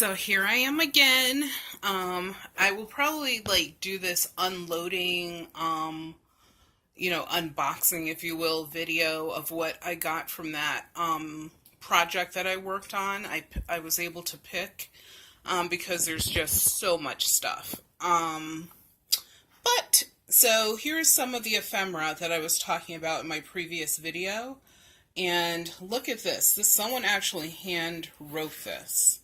So here I am again. I will probably do this unloading, unboxing, if you will, video of what I got from that project that I worked on. I was able to pick because there's just so much stuff. So here's some of the ephemera that I was talking about in my previous video. And look at this. Someone actually hand wrote this.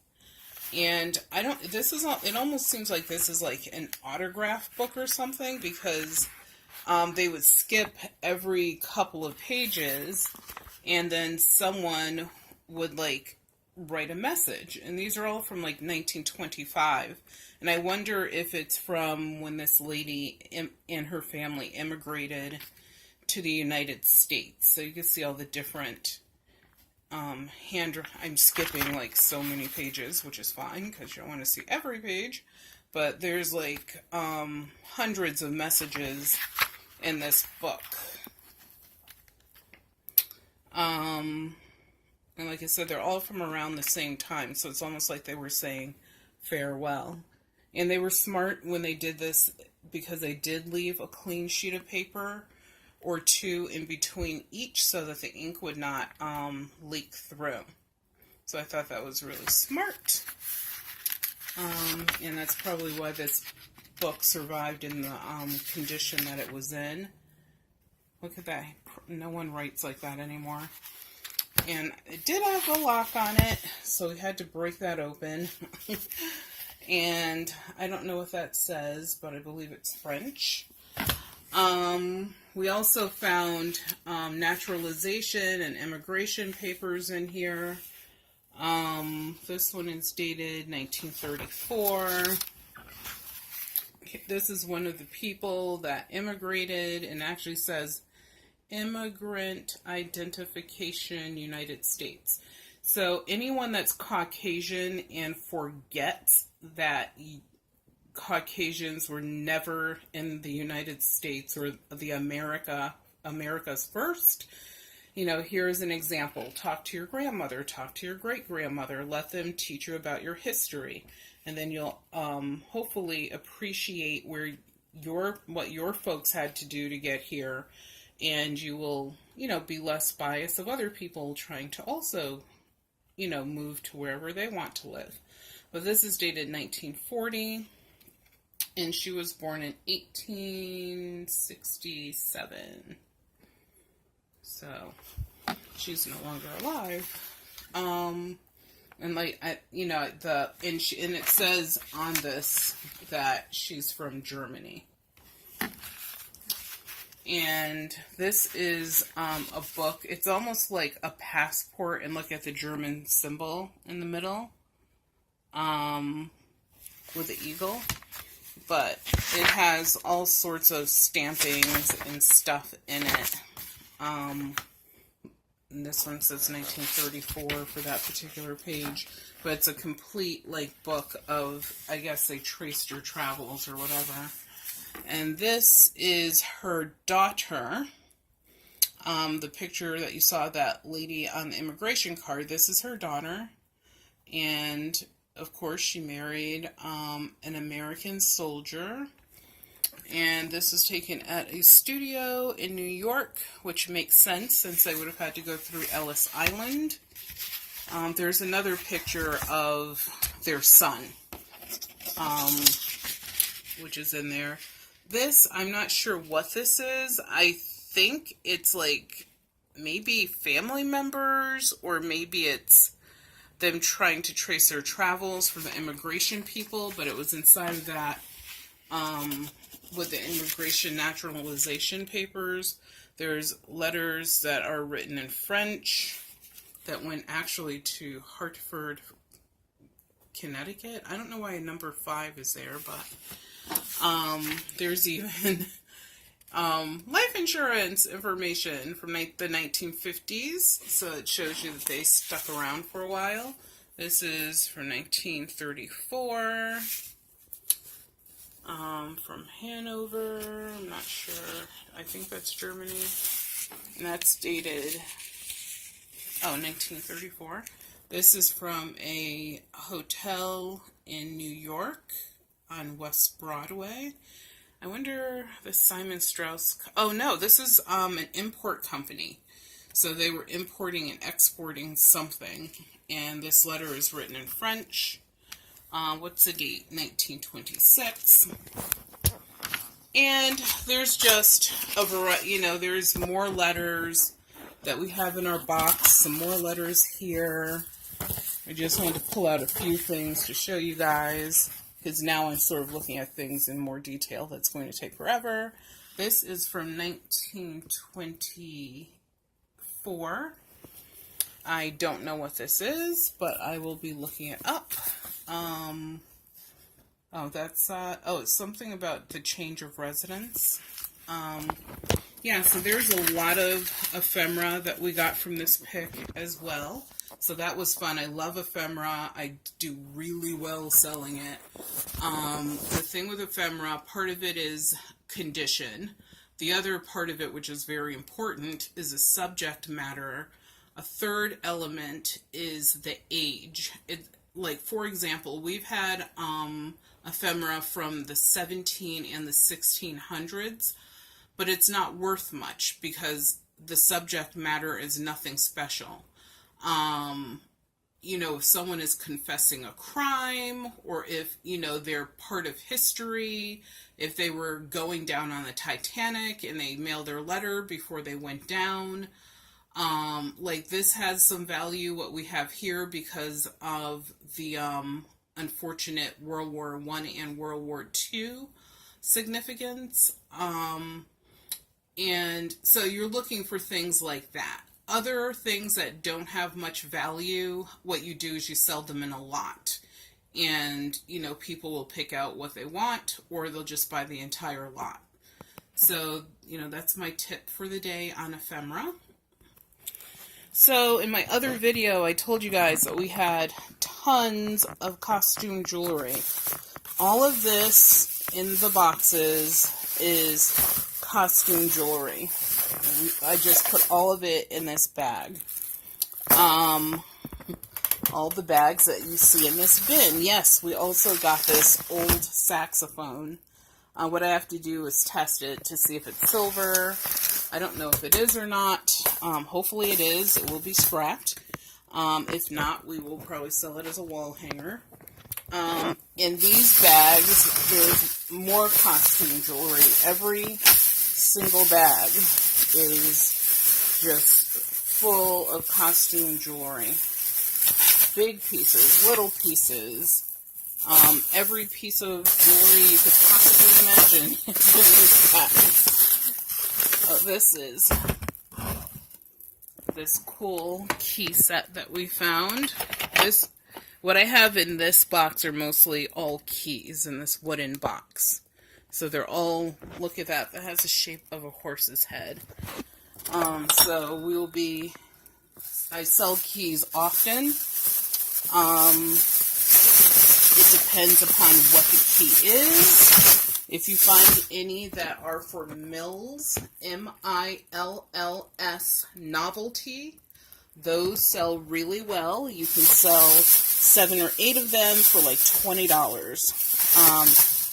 And it almost seems like this is like an autograph book or something, because they would skip every couple of pages and then someone would write a message. And these are all from 1925. And I wonder if it's from when this lady and her family immigrated to the United States. So you can see all the different I'm skipping so many pages, which is fine because you don't want to see every page, but there's hundreds of messages in this book. And like I said, they're all from around the same time, so it's almost like they were saying farewell. And they were smart when they did this, because they did leave a clean sheet of paper or two in between each so that the ink would not leak through. So I thought that was really smart. And that's probably why this book survived in the condition that it was in. Look at that. No one writes like that anymore. And it did have a lock on it, so we had to break that open. And I don't know what that says, but I believe it's French. We also found naturalization and immigration papers in here. This one is dated 1934. This is one of the people that immigrated, and actually says Immigrant Identification, United States. So anyone that's Caucasian and forgets that Caucasians were never in the United States or the America's first. Here's an example. Talk to your grandmother, talk to your great-grandmother, let them teach you about your history. And then you'll hopefully appreciate what your folks had to do to get here. And you will, be less biased of other people trying to also, move to wherever they want to live. But this is dated 1940. And she was born in 1867. So, she's no longer alive. And it says on this that she's from Germany. And this is a book. It's almost like a passport, and look at the German symbol in the middle. With the eagle. But it has all sorts of stampings and stuff in it. And this one says 1934 for that particular page. But it's a complete, book of, I guess they traced her travels or whatever. And this is her daughter. The picture that you saw, that lady on the immigration card, this is her daughter. And of course, she married an American soldier. And this was taken at a studio in New York, which makes sense since they would have had to go through Ellis Island. There's another picture of their son, which is in there. This, I'm not sure what this is. I think it's maybe family members, or maybe it's them trying to trace their travels for the immigration people, but it was inside of that with the immigration naturalization papers. There's letters that are written in French that went actually to Hartford, Connecticut. I don't know why number 5 is there, but there's even life insurance information from the 1950s, so it shows you that they stuck around for a while. This is from 1934, from Hanover. I'm not sure. I think that's Germany. And that's dated, 1934. This is from a hotel in New York on West Broadway. I wonder the Simon Strauss. Oh no, this is an import company. So they were importing and exporting something. And this letter is written in French. What's the date? 1926. And there's just a variety, you know, there's more letters that we have in our box. Some more letters here. I just wanted to pull out a few things to show you guys, because now I'm sort of looking at things in more detail. That's going to take forever. This is from 1924. I don't know what this is, but I will be looking it up. Oh, that's, it's something about the change of residence. Yeah, so there's a lot of ephemera that we got from this pick as well. So that was fun. I love ephemera. I do really well selling it. The thing with ephemera, part of it is condition. The other part of it, which is very important, is a subject matter. A third element is the age. Like, for example, we've had ephemera from the 17 and the 1600s, but it's not worth much because the subject matter is nothing special. You know, if someone is confessing a crime, or if, you know, they're part of history, if they were going down on the Titanic and they mailed their letter before they went down, like this has some value, what we have here, because of the unfortunate World War I and World War II significance. And so you're looking for things like that. Other things that don't have much value, what you do is you sell them in a lot. And, you know, people will pick out what they want, or they'll just buy the entire lot. So, you know, that's my tip for the day on ephemera. So in my other video, I told you guys that we had tons of costume jewelry. All of this in the boxes is costume jewelry. I just put all of it in this bag. All the bags that you see in this bin. Yes, we also got this old saxophone. What I have to do is test it to see if it's silver. I don't know if it is or not. Hopefully it is. It will be scrapped. If not, we will probably sell it as a wall hanger. In these bags, there's more costume jewelry. Every single bag is just full of costume jewelry. Big pieces, little pieces. Every piece of jewelry you could possibly imagine in this bag. This is this cool key set that we found. What I have in this box are mostly all keys in this wooden box. So they're all, look at that, that has the shape of a horse's head. So we will be, I sell keys often. It depends upon what the key is. If you find any that are for Mills, M-I-L-L-S novelty, those sell really well. You can sell 7 or 8 of them for like $20.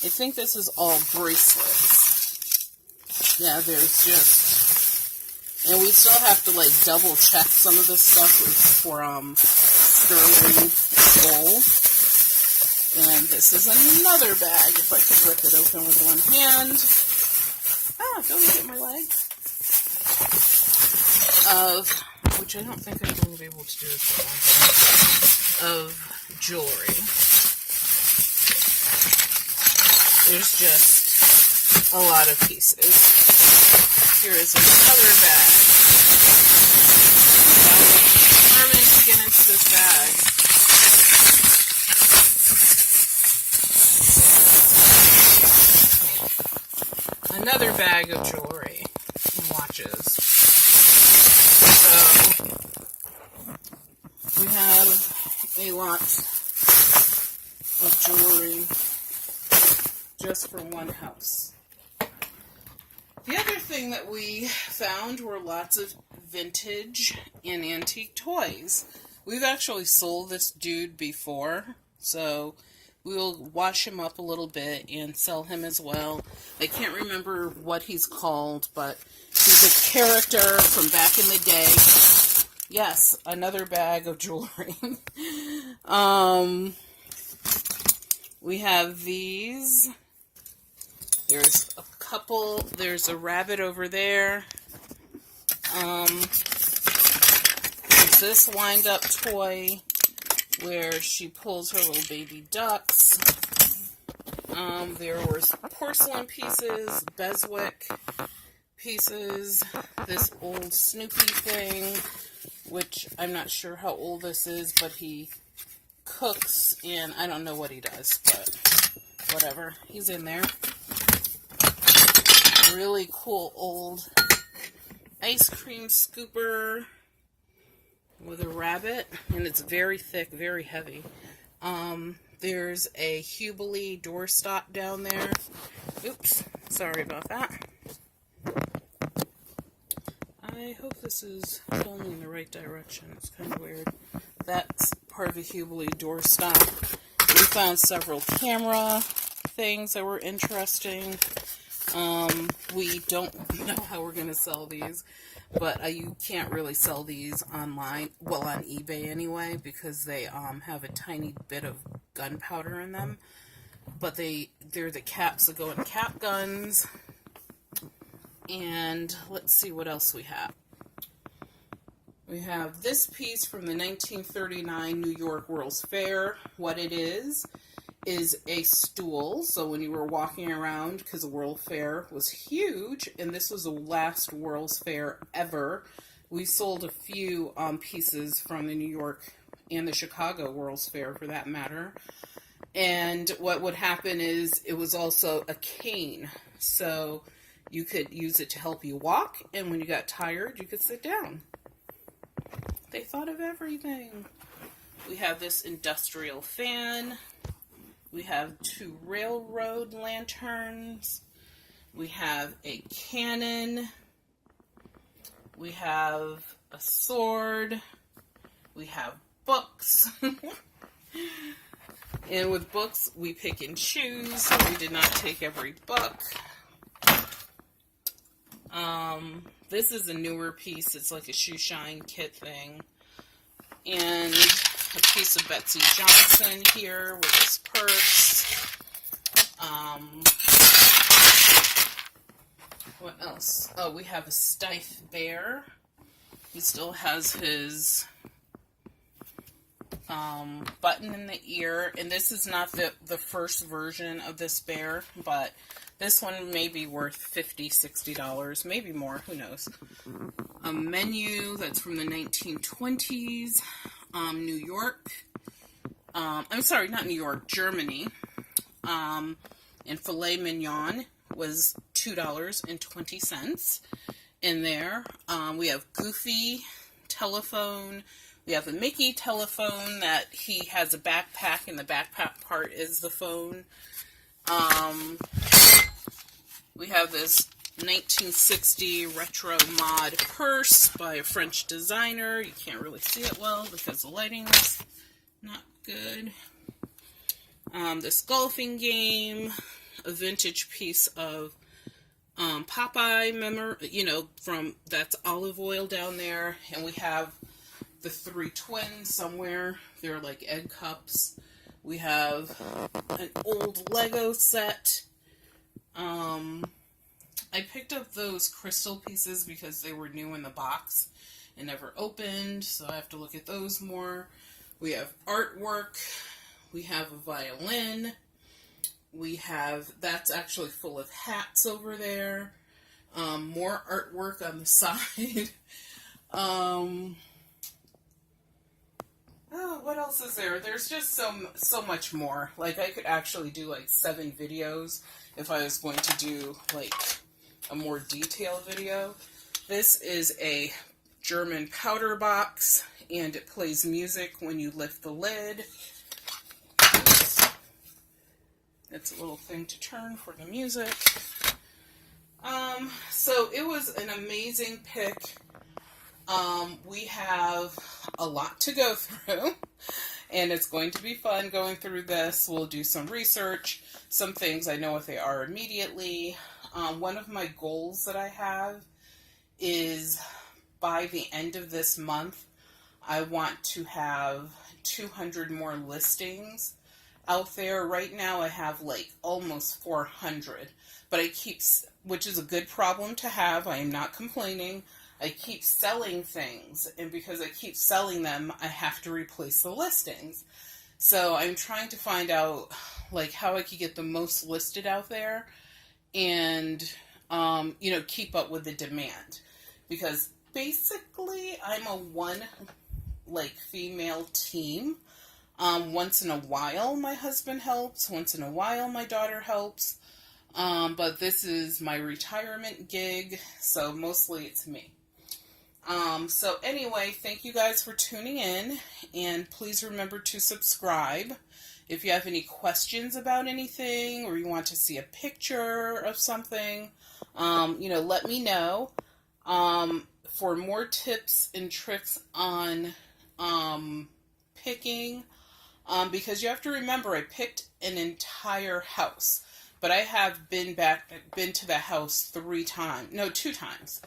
I think this is all bracelets. Yeah, there's just, and we still have to like double check some of this stuff is for sterling gold. And this is another bag, if I could rip it open with one hand. Ah, don't get my leg. Which I don't think I'm going to be able to do this with one hand. Of jewelry. There's just a lot of pieces. Here is another bag. I'm determined to get into this bag. Another bag of jewelry and watches. So, we have a lot of jewelry just for one house. The other thing that we found were lots of vintage and antique toys. We've actually sold this dude before, so we'll wash him up a little bit and sell him as well. I can't remember what he's called, but he's a character from back in the day. Yes, another bag of jewelry. We have these. There's a couple. There's a rabbit over there. There's this wind-up toy where she pulls her little baby ducks. There were porcelain pieces, Beswick pieces, this old Snoopy thing, which I'm not sure how old this is, but he cooks, and I don't know what he does, but whatever. He's in there. Really cool old ice cream scooper with a rabbit, and it's very thick, very heavy. There's a Hubley doorstop down there. Oops, sorry about that. I hope this is filming in the right direction. It's kind of weird. That's part of the Hubley doorstop. We found several camera things that were interesting. We don't know how we're going to sell these, but you can't really sell these online, well, on eBay anyway, because they have a tiny bit of gunpowder in them. But they're the caps that go in cap guns. And let's see what else we have. We have this piece from the 1939 New York World's Fair. What it is a stool. So when you were walking around, because the World Fair was huge, and this was the last World's Fair ever, we sold a few pieces from the New York and the Chicago World's Fair, for that matter. And what would happen is it was also a cane. So you could use it to help you walk, and when you got tired, you could sit down. They thought of everything. We have this industrial fan. We have 2 railroad lanterns. We have a cannon. We have a sword. We have books. And with books, we pick and choose. So we did not take every book. This is a newer piece. It's like a shoe shine kit thing. And a piece of Betsy Johnson here with his purse. What else? Oh, we have a Stiff bear. He still has his button in the ear. And this is not the first version of this bear, but this one may be worth $50, $60, maybe more, who knows. A menu that's from the 1920s, New York. I'm sorry, not New York, Germany. And filet mignon was $2.20 in there. We have Goofy telephone. We have a Mickey telephone that he has a backpack, and the backpack part is the phone. We have this 1960 retro mod purse by a French designer. You can't really see it well because the lighting is not good. This golfing game, a vintage piece of Popeye from that's olive oil down there, and we have the 3 twins somewhere. They're like egg cups. We have an old Lego set. I picked up those crystal pieces because they were new in the box and never opened, so I have to look at those more. We have artwork. We have a violin. We have, that's actually full of hats over there. More artwork on the side. Oh, what else is there? There's just so much more. Like, I could actually do like 7 videos if I was going to do like a more detailed video. This is a German powder box, and it plays music when you lift the lid. It's a little thing to turn for the music. So it was an amazing pick. We have a lot to go through, and it's going to be fun going through this. We'll do some research, some things I know what they are immediately. One of my goals that I have is by the end of this month, I want to have 200 more listings out there. Right now I have like almost 400, but which is a good problem to have. I am not complaining. I keep selling things, and because I keep selling them, I have to replace the listings. So I'm trying to find out like how I could get the most listed out there and, keep up with the demand, because basically I'm a one female team. Once in a while my husband helps, once in a while my daughter helps, but this is my retirement gig, so mostly it's me. So anyway, thank you guys for tuning in, and please remember to subscribe. If you have any questions about anything, or you want to see a picture of something, let me know. For more tips and tricks on picking, because you have to remember I picked an entire house, but I have been to the house 2 times.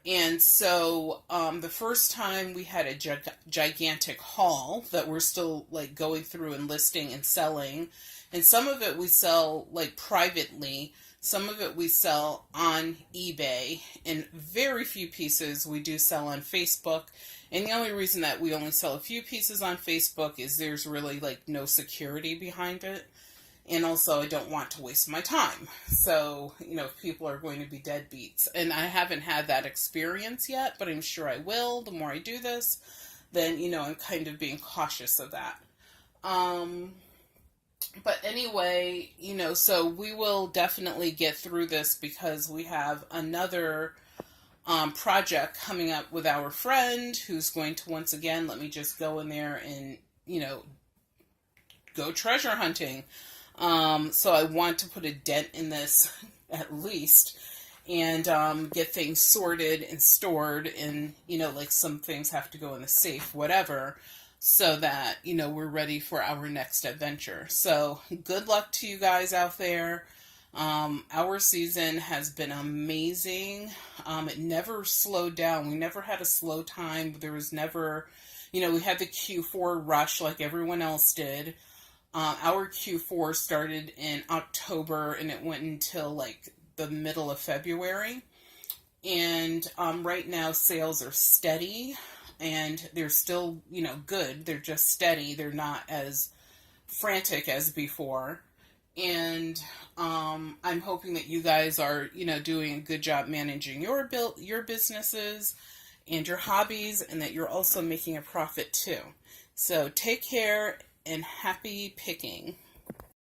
And so the first time we had a gigantic haul that we're still like going through and listing and selling, and some of it we sell like privately, some of it we sell on eBay, and very few pieces we do sell on Facebook. And the only reason that we only sell a few pieces on Facebook is there's really like no security behind it. And also I don't want to waste my time. So, if people are going to be deadbeats. And I haven't had that experience yet, but I'm sure I will. The more I do this, then, I'm kind of being cautious of that. But anyway, so we will definitely get through this, because we have another project coming up with our friend who's going to, once again, let me just go in there and, go treasure hunting. So I want to put a dent in this at least, and get things sorted and stored, and like some things have to go in the safe, whatever, so that we're ready for our next adventure. So good luck to you guys out there. Our season has been amazing. It never slowed down. We never had a slow time. There was never, we had the Q4 rush like everyone else did. Our Q4 started in October, and it went until like the middle of February. And right now sales are steady, and they're still, good. They're just steady. They're not as frantic as before. And I'm hoping that you guys are, doing a good job managing your businesses and your hobbies, and that you're also making a profit too. So take care and happy picking.